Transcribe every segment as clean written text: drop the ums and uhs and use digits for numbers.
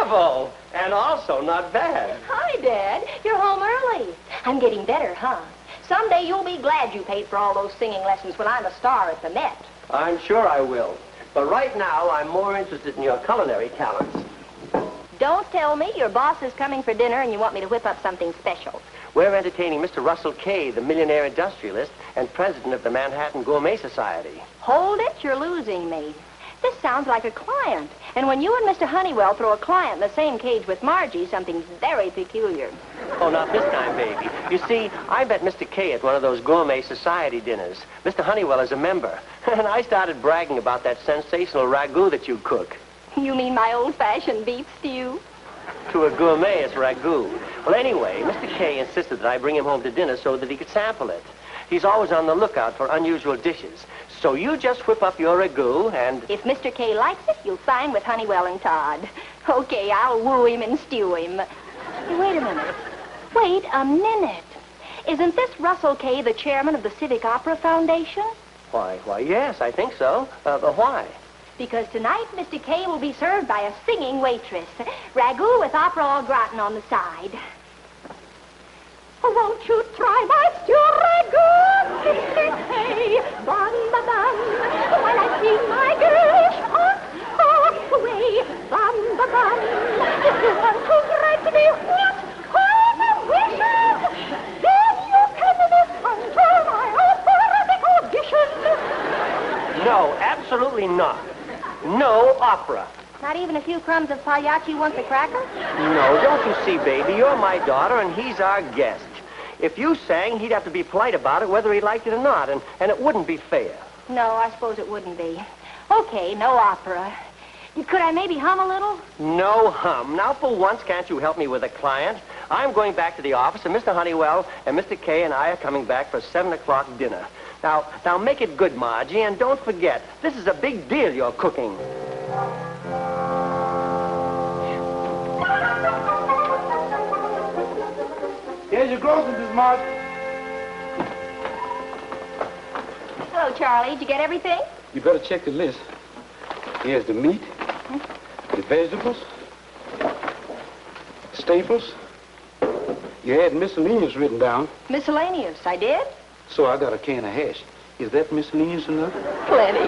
Bravo! And also not bad. Hi, Dad. You're home early. I'm getting better, huh? Someday you'll be glad you paid for all those singing lessons when I'm a star at the Met. I'm sure I will. But right now, I'm more interested in your culinary talents. Don't tell me your boss is coming for dinner and you want me to whip up something special. We're entertaining Mr. Russell Kay, the millionaire industrialist and president of the Manhattan Gourmet Society. Hold it, you're losing me. This sounds like a client. And when you and Mr. Honeywell throw a client in the same cage with Margie, something's very peculiar. Oh, not this time, baby. You see, I met Mr. Kay at one of those Gourmet Society dinners. Mr. Honeywell is a member. And I started bragging about that sensational ragu that you cook. You mean my old-fashioned beef stew? To a gourmet, it's ragu. Well, anyway, Mr. Kay insisted that I bring him home to dinner so that he could sample it. He's always on the lookout for unusual dishes. So you just whip up your ragu and... If Mr. Kay likes it, you'll sign with Honeywell and Todd. Okay, I'll woo him and stew him. Hey, wait a minute. Wait a minute. Isn't this Russell Kay the chairman of the Civic Opera Foundation? Why, yes, I think so. But why? Because tonight, Mr. Kay will be served by a singing waitress. Ragu with opera au gratin on the side. Won't you try my stew ragu, Mr. Kay? Bum, ba, bum. When I sing my girlish away. Bum, ba, bum. If you want to grant me what kind of wishes, then you can listen to my operatic audition. No, absolutely not. No opera. Not even a few crumbs of pagliacci once a cracker? No, don't you see, baby? You're my daughter, and he's our guest. If you sang, he'd have to be polite about it, whether he liked it or not, and it wouldn't be fair. No, I suppose it wouldn't be. Okay, no opera. Could I maybe hum a little? No hum. Now, for once, can't you help me with a client? I'm going back to the office, and Mr. Honeywell and Mr. Kay and I are coming back for 7 o'clock dinner. Now make it good, Margie, and don't forget, this is a big deal you're cooking. Here's your groceries, Miss Margie. Hello, Charlie. Did you get everything? You better check the list. Here's the meat, the vegetables, staples. You had miscellaneous written down. Miscellaneous, I did? So I got a can of hash. Is that miscellaneous enough? Plenty.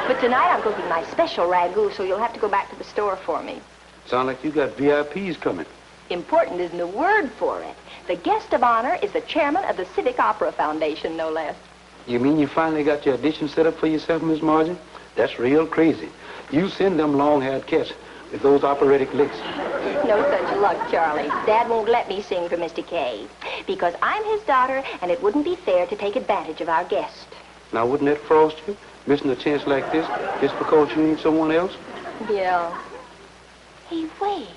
But tonight I'm cooking my special ragu, so you'll have to go back to the store for me. Sound like you got VIPs coming. Important isn't the word for it. The guest of honor is the chairman of the Civic Opera Foundation, no less. You mean you finally got your audition set up for yourself, Miss Margie? That's real crazy. You send them long-haired cats with those operatic licks. No such luck, Charlie. Dad won't let me sing for Mr. Kay. Because I'm his daughter, and it wouldn't be fair to take advantage of our guest. Now, wouldn't that frost you, missing a chance like this, just because you need someone else? Yeah. Hey, wait.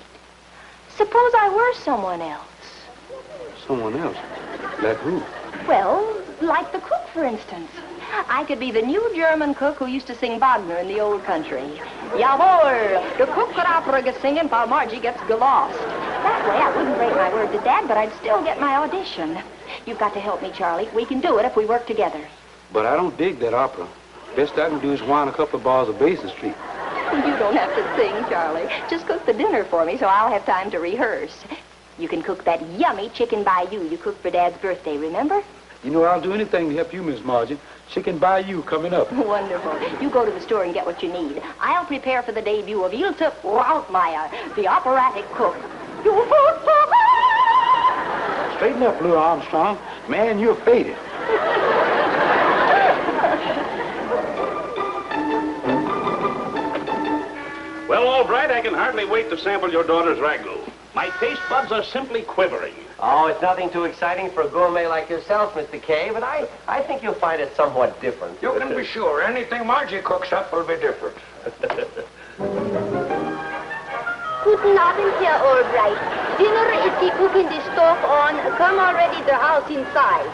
Suppose I were someone else. Someone else? Like who? Well, like the cook, for instance. I could be the new German cook who used to sing Wagner in the old country. Jawohl, the cook could opera get singing while Margie gets lost. That way I wouldn't break my word to Dad, but I'd still get my audition. You've got to help me, Charlie. We can do it if we work together. But I don't dig that opera. Best I can do is whine a couple of bars of Basin Street. You don't have to sing, Charlie. Just cook the dinner for me so I'll have time to rehearse. You can cook that yummy chicken bayou you cooked for Dad's birthday, remember? You know, I'll do anything to help you, Miss Margie. Chicken bayou coming up. Wonderful. You go to the store and get what you need. I'll prepare for the debut of Ilse Rautmeier, the operatic cook. Straighten up, Louis Armstrong. Man, you're faded. Well, all right, I can hardly wait to sample your daughter's ragu. My taste buds are simply quivering. Oh, it's nothing too exciting for a gourmet like yourself, Mr. Kay, but I think you'll find it somewhat different. You can be sure. Anything Margie cooks up will be different. Guten Abend, Herr Albright. Dinner is the cook in the stove on. Come already the house inside.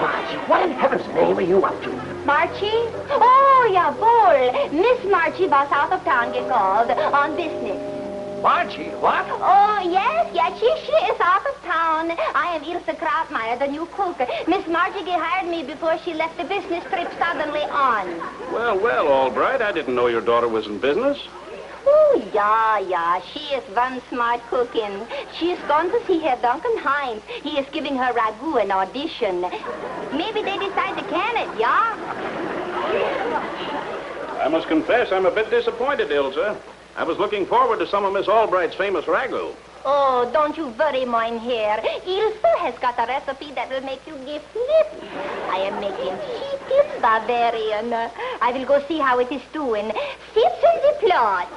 Margie, what in heaven's name are you up to? Margie? Oh, jawohl. Miss Margie was out of town called on business. Margie, what? Oh, yes, she is out of town. I am Ilse Krautmeier, the new cook. Miss Margie hired me before she left the business trip suddenly on. Well, all right. I didn't know your daughter was in business. Oh, yeah. She is one smart cooking. She is going to see Herr Duncan Hines. He is giving her ragu an audition. Maybe they decide to can it, yeah? I must confess I'm a bit disappointed, Ilsa. I was looking forward to some of Miss Albright's famous ragu. Oh, don't you worry, mein Herr. Ilse has got a recipe that will make you give flip. I am making chicken Bavarian. I will go see how it is doing. Sips in the plot.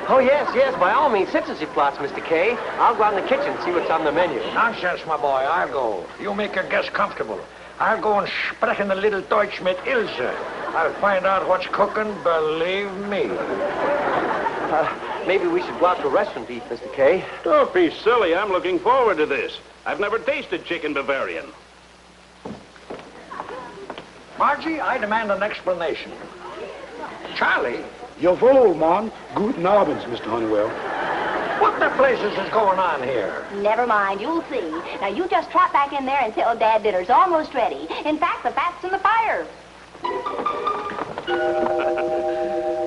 Oh, yes, by all means, sit and see plots, Mr. K. I'll go out in the kitchen and see what's on the menu. Nonsense, my boy. I'll go. You make your guests comfortable. I'll go and sprechen the little Deutsch mit Ilse. I'll find out what's cooking, believe me. Maybe we should go out to a restaurant to eat, Mr. K. Don't be silly. I'm looking forward to this. I've never tasted chicken Bavarian. Margie, I demand an explanation. Charlie, Jawohl, man. Guten Abend, Mr. Honeywell. what the blazes is going on here? Never mind, you'll see. Now, you just trot back in there and tell Dad dinner's almost ready. In fact, the fat's in the fire.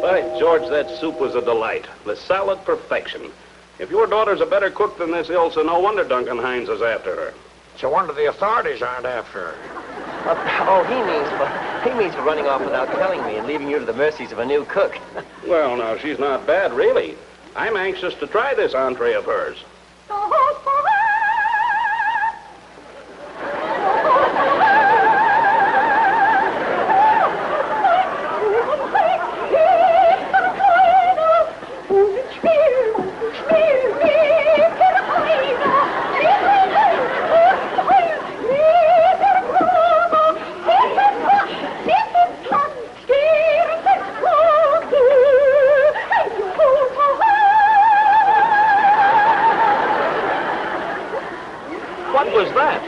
By George, that soup was a delight. The salad, perfection. If your daughter's a better cook than this Ilsa, no wonder Duncan Hines is after her. It's a wonder the authorities aren't after her. He means for running off without telling me and leaving you to the mercies of a new cook. Well, now, she's not bad, really. I'm anxious to try this entree of hers. What was that?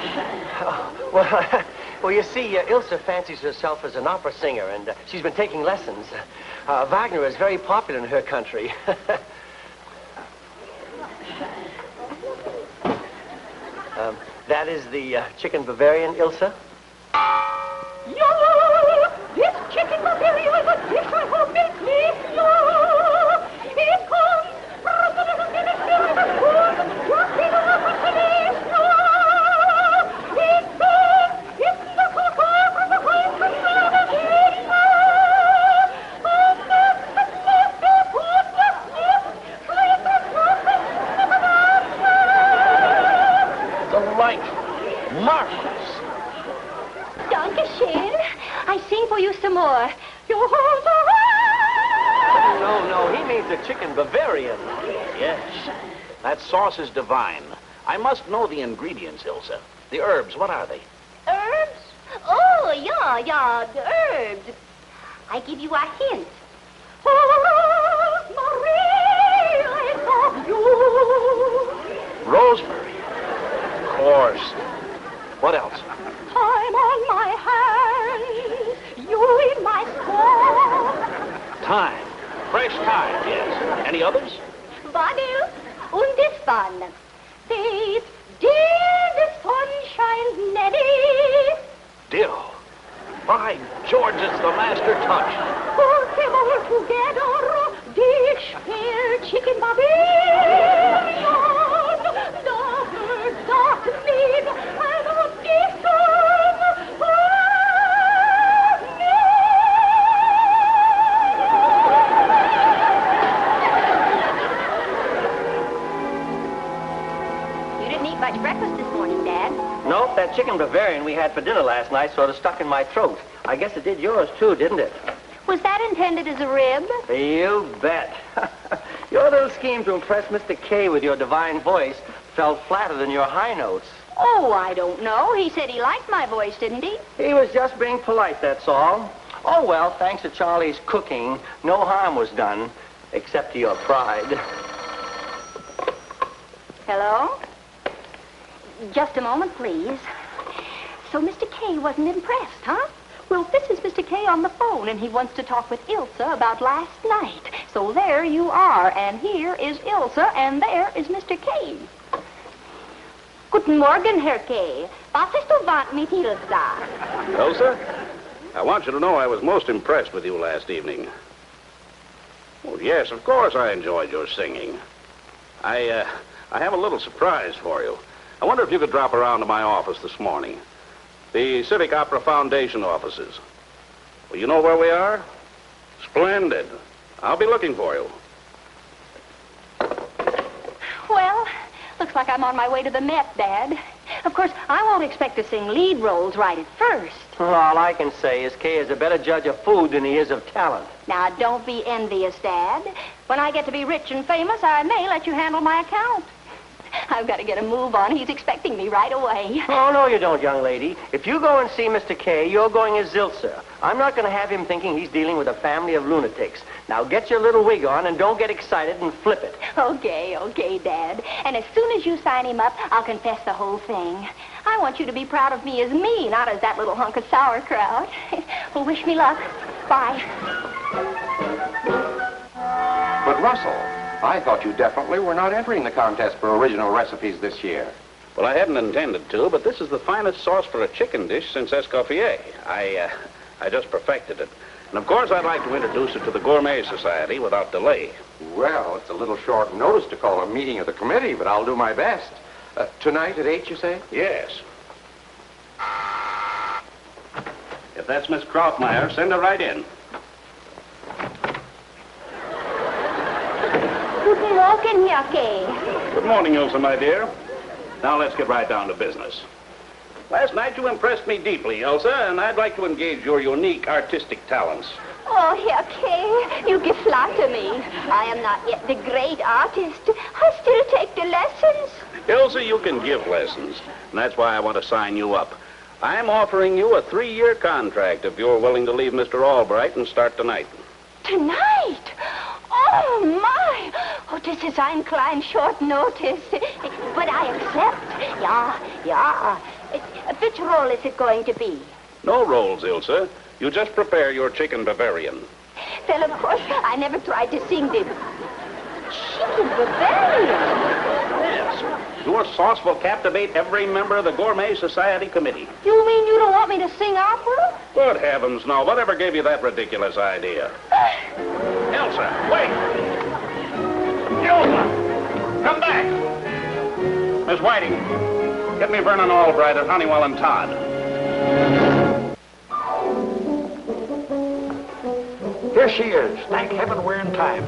Well, you see, Ilsa fancies herself as an opera singer, and she's been taking lessons. Wagner is very popular in her country. That is the chicken Bavarian, Ilsa? Yeah, this chicken Bavarian is a dish I hope makes me slow. It comes from the little minister of the food, just in the upper today snow. It says it's the cocoa from the place of Bavaria. Oh, that's the left, the food, the slip, slip, the perfect slip of Delight. Marvelous. Dankeschön. I sing for you some more. No, he means the chicken Bavarian. Yes. That sauce is divine. I must know the ingredients, Ilsa. The herbs, what are they? Herbs? Oh, yeah, the herbs. I give you a hint. Marie, I love you. Rosemary. Of course. What else? Time on my hands, you in my score. Thyme. Fresh thyme, yes. Any others? Wadel und this one. This dear, the sunshine netty. Dill. By George, it's the master touch. Put them all together, dish fair chicken Bavarian. Double dot made and audition. You didn't eat much breakfast this morning, Dad. Nope, that chicken Bavarian we had for dinner last night sort of stuck in my throat. I guess it did yours, too, didn't it? Was that intended as a rib? You bet. Your little scheme to impress Mr. K with your divine voice fell flatter than your high notes. Oh, I don't know. He said he liked my voice, didn't he? He was just being polite, that's all. Oh, well, thanks to Charlie's cooking, no harm was done, except to your pride. Hello? Just a moment, please. So Mr. K wasn't impressed, huh? Well, this is Mr. K on the phone, and he wants to talk with Ilsa about last night. So there you are, and here is Ilsa, and there is Mr. K. Guten Morgen, Herr K. Was ist du want mit Ilsa? Elsa, I want you to know I was most impressed with you last evening. Well, yes, of course I enjoyed your singing. I have a little surprise for you. I wonder if you could drop around to my office this morning. The Civic Opera Foundation offices. Well, you know where we are? Splendid. I'll be looking for you. Well, looks like I'm on my way to the Met, Dad. Of course, I won't expect to sing lead roles right at first. Well, all I can say is Kay is a better judge of food than he is of talent. Now, don't be envious, Dad. When I get to be rich and famous, I may let you handle my account. I've got to get a move on. He's expecting me right away. Oh, no, you don't, young lady. If you go and see Mr. Kay, you're going as Zilzer. I'm not going to have him thinking he's dealing with a family of lunatics. Now, get your little wig on and don't get excited and flip it. Okay, Dad. And as soon as you sign him up, I'll confess the whole thing. I want you to be proud of me as me, not as that little hunk of sauerkraut. Well, wish me luck. Bye. But, Russell, I thought you definitely were not entering the contest for original recipes this year. Well, I hadn't intended to, but this is the finest sauce for a chicken dish since Escoffier. I just perfected it. And, of course, I'd like to introduce it to the Gourmet Society without delay. Well, it's a little short notice to call a meeting of the committee, but I'll do my best. Tonight at 8, you say? Yes. If that's Miss Krautmeyer, send her right in. Guten Morgen, Herr Kay. Good morning, Ilsa, my dear. Now let's get right down to business. Last night you impressed me deeply, Elsa, and I'd like to engage your unique artistic talents. Oh, Herr Kay, you flatter me. I am not yet the great artist. I still take the lessons. Elsa, you can give lessons, and that's why I want to sign you up. I'm offering you a 3-year contract if you're willing to leave Mr. Albright and start tonight. Tonight? Oh, my. Oh, this is ein klein short notice. But I accept. Yeah. Which role is it going to be? No roles, Ilsa. You just prepare your chicken Bavarian. Well, of course, I never tried to sing the chicken Bavarian. Yes. Your sauce will captivate every member of the Gourmet Society committee. You mean you don't want me to sing opera? Good heavens, no. Whatever gave you that ridiculous idea? Elsa, wait! Elsa! Come back! Miss Whiting, get me Vernon Albright at Honeywell and Todd. Here she is. Thank heaven we're in time.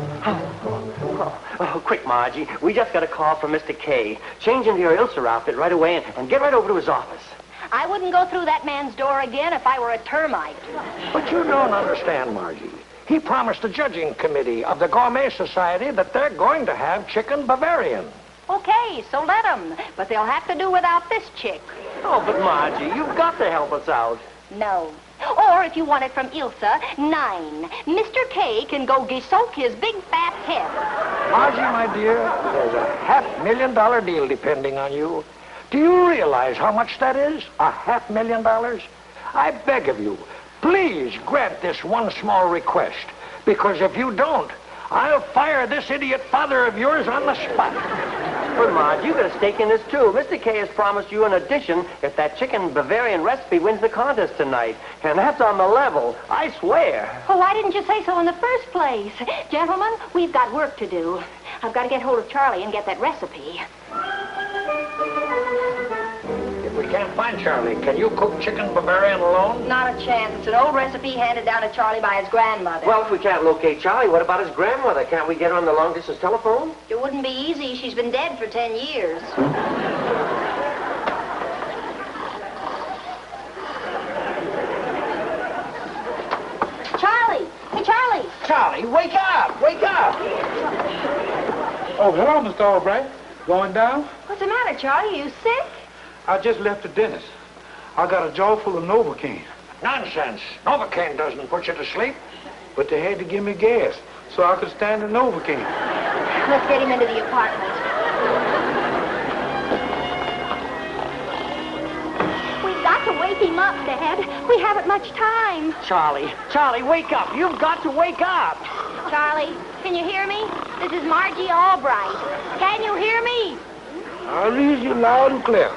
Oh, quick, Margie. We just got a call from Mr. Kay. Change into your Ilsa outfit right away and get right over to his office. I wouldn't go through that man's door again if I were a termite. But you don't understand, Margie. He promised the judging committee of the Gourmet Society that they're going to have chicken Bavarian. Okay, so let them. But they'll have to do without this chick. Oh, but Margie, you've got to help us out. No. Or if you want it from Ilsa, 9. Mr. K can go soak his big fat head. Margie, my dear, there's a $500,000 deal depending on you. Do you realize how much that is? $500,000? I beg of you, please grant this one small request. Because if you don't, I'll fire this idiot father of yours on the spot. But, Marge, you got a stake in this, too. Mr. K has promised you an addition if that chicken Bavarian recipe wins the contest tonight. And that's on the level, I swear. Well, why didn't you say so in the first place? Gentlemen, we've got work to do. I've got to get hold of Charlie and get that recipe. If we can't find Charlie, can you cook chicken Bavarian alone? Not a chance. It's an old recipe handed down to Charlie by his grandmother. Well, if we can't locate Charlie, what about his grandmother? Can't we get her on the long-distance telephone? It wouldn't be easy. She's been dead for 10 years. Charlie! Hey, Charlie! Charlie, wake up! Wake up! Oh, hello, Mr. Albright. Going down? What's the matter, Charlie? Are you sick? I just left the dentist. I got a jaw full of Novocaine. Nonsense. Novocaine doesn't put you to sleep. But they had to give me gas so I could stand the Novocaine. Let's get him into the apartment. We've got to wake him up, Dad. We haven't much time. Charlie, wake up. You've got to wake up. Charlie, can you hear me? This is Margie Albright. Can you hear me? I'll read you loud and clear.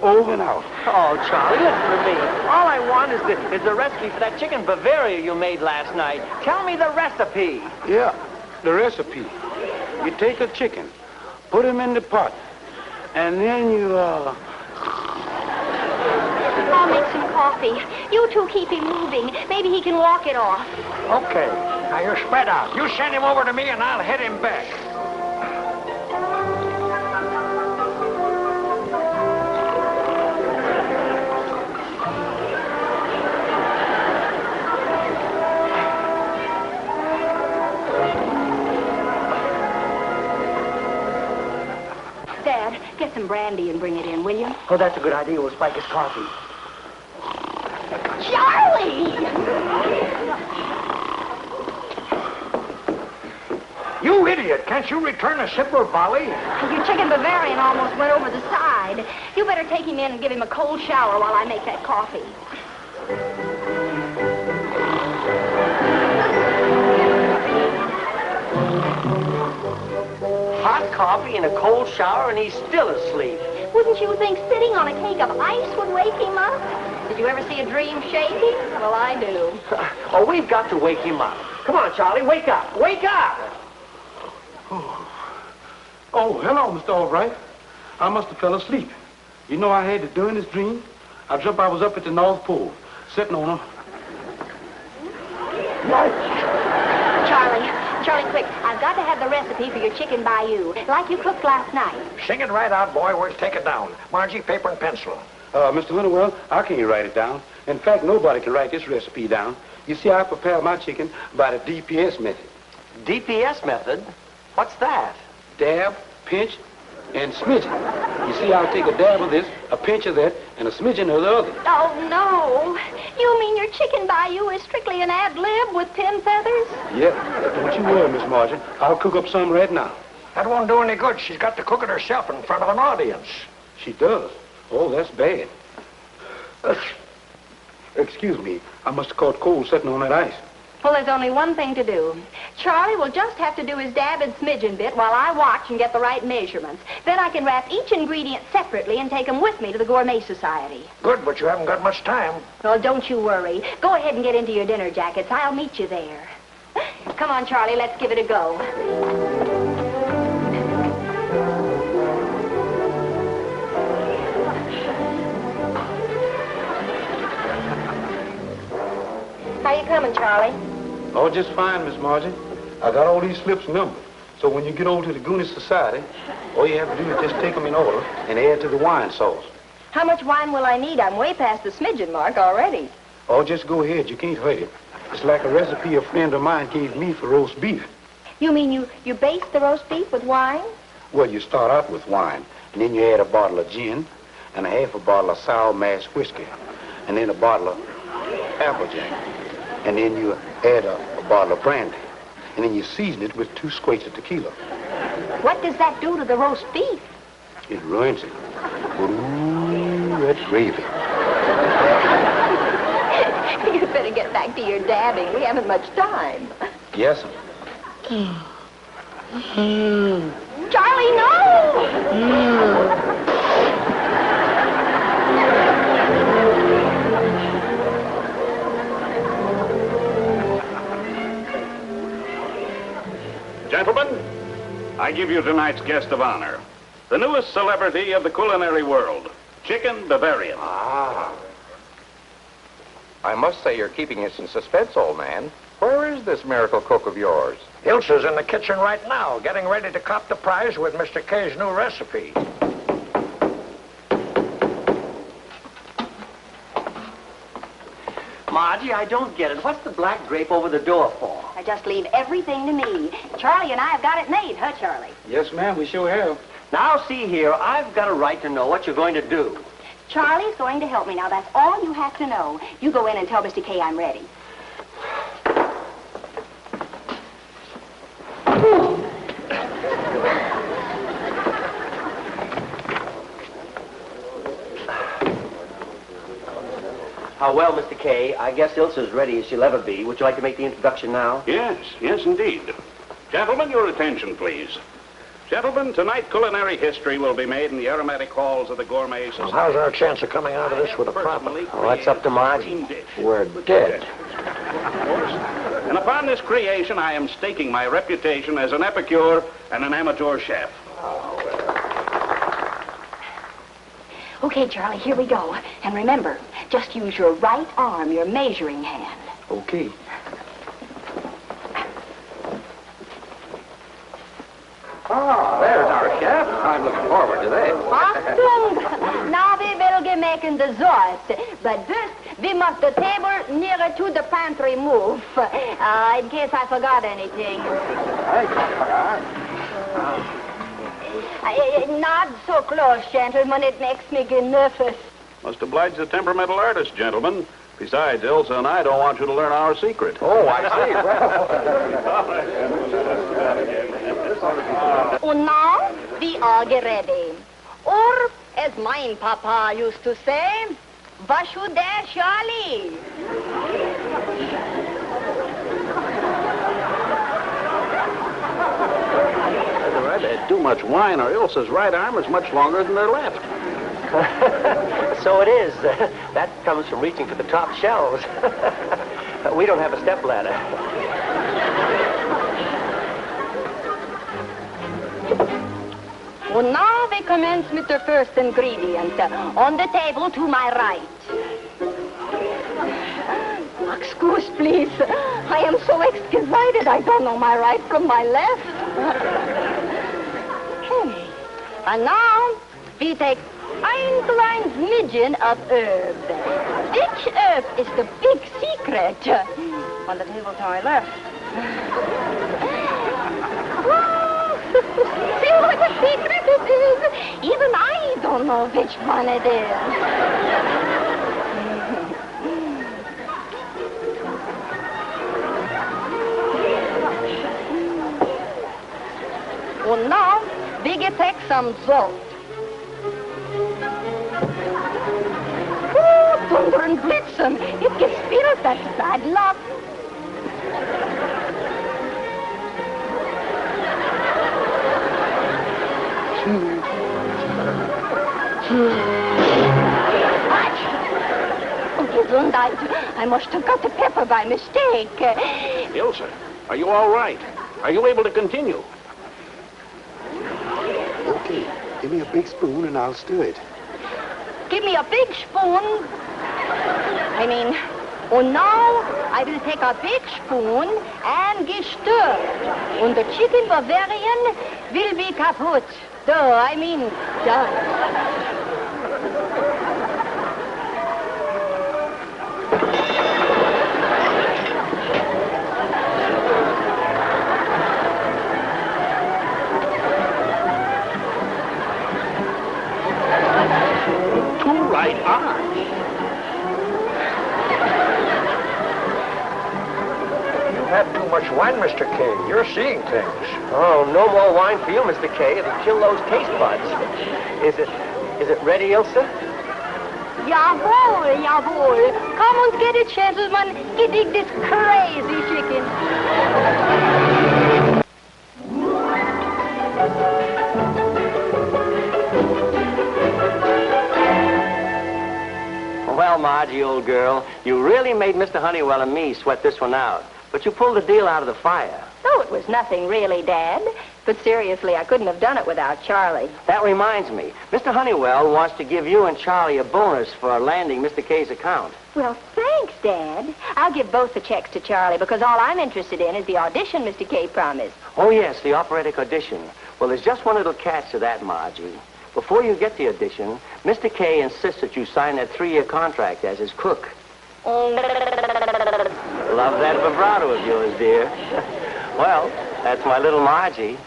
Over and out. Oh, Charlie, listen to me. All I want is the recipe for that chicken Bavaria you made last night. Tell me the recipe. Yeah. the recipe. You take a chicken, put him in the pot, and then you, I'll make some coffee. You two keep him moving. Maybe he can walk it off. Okay. Now, you're spread out. You send him over to me, and I'll head him back. Dad, get some brandy and bring it in, will you? Oh, that's a good idea. We'll spike his coffee. Charlie! You idiot! Can't you return a sip of volley? Your chicken Bavarian almost went over the side. You better take him in and give him a cold shower while I make that coffee. Hot coffee and a cold shower, and he's still asleep. Wouldn't you think sitting on a cake of ice would wake him up? Did you ever see a dream shaking? Well, I do. Oh, we've got to wake him up. Come on, Charlie, wake up. Wake up! Oh, hello, Mr. Albright. I must have fell asleep. You know I had to do in this dream? I was up at the North Pole, sitting on a... Charlie, quick. I've got to have the recipe for your chicken bayou, like you cooked last night. Sing it right out, boy. We'll take it down. Margie, paper and pencil. Mr. Honeywell, I can't write it down. In fact, nobody can write this recipe down. You see, I prepare my chicken by the DPS method. DPS method? What's that? Dab, pinch, and smidgen. You see, I'll take a dab of this, a pinch of that, and a smidgen of the other. Oh, no. You mean your chicken bayou is strictly an ad lib with pin feathers? Yeah, don't you worry, Miss Margie. I'll cook up some right now. That won't do any good. She's got to cook it herself in front of an audience. She does? Oh, that's bad. Excuse me. I must have caught cold sitting on that ice. Well, there's only one thing to do. Charlie will just have to do his dab and smidgen bit while I watch and get the right measurements. Then I can wrap each ingredient separately and take them with me to the Gourmet Society. Good, but you haven't got much time. Well, don't you worry. Go ahead and get into your dinner jackets. I'll meet you there. Come on, Charlie, let's give it a go. How you coming, Charlie? Oh, just fine, Miss Margie. I got all these slips numbered. So when you get over to the Gourmet Society, all you have to do is just take them in order and add to the wine sauce. How much wine will I need? I'm way past the smidgen mark already. Oh, just go ahead. You can't hurt it. It's like a recipe a friend of mine gave me for roast beef. You mean you baste the roast beef with wine? Well, you start out with wine, and then you add a bottle of gin and a half a bottle of sour mash whiskey, and then a bottle of apple jack. And then you add a bottle of brandy. And then you season it with 2 squirts of tequila. What does that do to the roast beef? It ruins it. Ooh, that gravy. You'd better get back to your dabbing. We haven't much time. Yes, sir. Charlie, no! Gentlemen, I give you tonight's guest of honor, the newest celebrity of the culinary world, Chicken Bavarian. Ah. I must say you're keeping us in suspense, old man. Where is this miracle cook of yours? Ilsa's in the kitchen right now, getting ready to cop the prize with Mr. K's new recipe. Margie, I don't get it. What's the black drape over the door for? I just leave everything to me. Charlie and I have got it made, huh, Charlie? Yes, ma'am, we sure have. Now, see here, I've got a right to know what you're going to do. Charlie's going to help me. Now, that's all you have to know. You go in and tell Mr. K I'm ready. Well, Mr. K, I guess Ilsa's ready as she'll ever be. Would you like to make the introduction now? Yes, indeed. Gentlemen, your attention, please. Gentlemen, tonight culinary history will be made in the aromatic halls of the Gourmet Society. How's our chance of coming out of this with a profit? Oh, that's up to Margie. We're dead. Of course. And upon this creation, I am staking my reputation as an epicure and an amateur chef. Okay, Charlie, here we go. And remember, just use your right arm, your measuring hand. Okay. Oh, there's our chef. I'm looking forward to this. Achtung! Now we will be making the sauce. But first, we must the table nearer to the pantry move. In case I forgot anything. Not so close, gentlemen. It makes me get nervous. Must oblige the temperamental artist, gentlemen. Besides, Ilsa and I don't want you to learn our secret. Oh, I see. And now, we are get ready. Or, as mine papa used to say, Vashu there, Charlie. I've had too much wine, or Ilsa's right arm is much longer than their left. So it is. That comes from reaching for the top shelves. We don't have a stepladder. And now we commence with the first ingredient. On the table to my right. Excuse, please. I am so excited I don't know my right from my left. And now we take ein kleines midgen of herb. Which herb is the big secret? On the table to my left. See what the secret it is? Even I don't know which one it is. And now, we get take some salt. Oh, thunder and blitzen. It gets spirit, that's bad luck. Gesundheit. I must have got the pepper by mistake. Ilsa, are you all right? Are you able to continue? Okay, give me a big spoon and I'll stir it. Give me a big spoon. And now I will take a big spoon and stir. And the chicken Bavarian will be kaput. Done. Right arms. You've had too much wine, Mr. K. You're seeing things. Oh, no more wine for you, Mr. K. It'll kill those taste buds. Is it ready, Ilsa? Jawohl, jawohl. Come and get it, gentlemen. Dig this crazy chicken. Well, Margie, old girl, you really made Mr. Honeywell and me sweat this one out. But you pulled the deal out of the fire. Oh, it was nothing really, Dad. But seriously, I couldn't have done it without Charlie. That reminds me. Mr. Honeywell wants to give you and Charlie a bonus for landing Mr. K's account. Well, thanks, Dad. I'll give both the checks to Charlie because all I'm interested in is the audition Mr. K promised. Oh, yes, the operatic audition. Well, there's just one little catch to that, Margie. Before you get the audition, Mr. K insists that you sign that 3-year contract as his cook. Love that vibrato of yours, dear. Well, that's my little Margie.